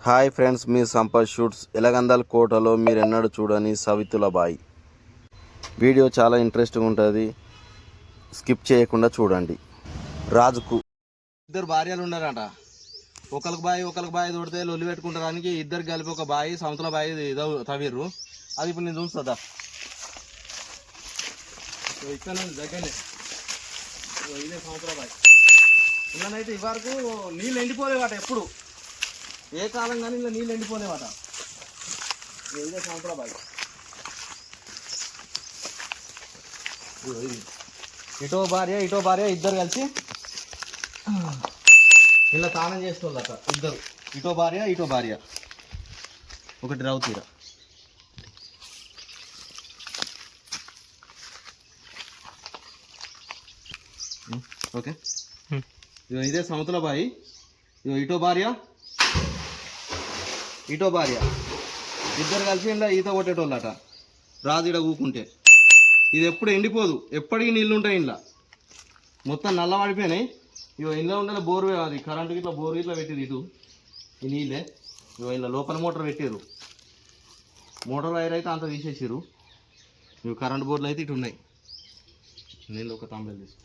Hi friends, మీ Sampath shoots. Elgandal కోటలో మీరెన్నడూ చూడని సవితుల బాయి వీడియో చాలా ఇంట్రెస్టింగ్ ఉంటుంది. స్కిప్ చేయకుండా చూడండి. రాజుకు ఇద్దరు భార్యలు ఉన్నారట. ఒకరికి బాయి తోడితే లొల్లి పెట్టుకుంటారానికి ఇద్దరు కలిపి ఒక బాయి సముద్ర బాయి తవ్విర్రు. అది ఇప్పుడు నేను చూస్తుందా ఇక్కడ దగ్గరనే ఇదే సముద్ర బాయి. ఇలానైతే ఇవరకు నీళ్ళు ఎండిపోలేవాట. ఎప్పుడు ఏ కాలం కానీ ఇలా నీళ్ళు ఎండిపోలేవాట. ఇదే సముద్ర బాయి. ఇటో భార్య ఇద్దరు కలిసి ఇలా స్నానం చేసుకోవాలట. ఇద్దరు ఇటో భార్య ఒకటి రౌతీర. ఓకే, ఇదే సముద్ర బాయి. ఇటో భార్య ఇద్దరు కలిసి ఇలా ఈత కొట్టేటోళ్ళట. రాజు ఇడ కూకుంటే ఇది ఎప్పుడు ఎండిపోదు, ఎప్పటికీ నీళ్ళు ఉంటాయి. ఇంట్లో మొత్తం నల్ల పడిపోయినాయి. ఇగో ఇంట్లో ఉండే బోర్, అది కరెంటుకి ఇట్లా బోర్ ఇట్లా పెట్టిరు. ఇటు ఈ నీళ్ళే. ఇగో ఇలా లోపల మోటార్ పెట్టారు. మోటార్ వైర్ అయితే అంత తీసేసారు. ఇవి కరెంట్ బోర్లు అయితే ఇటు ఉన్నాయి. నీళ్ళు ఒక తాంబేలు తీసు.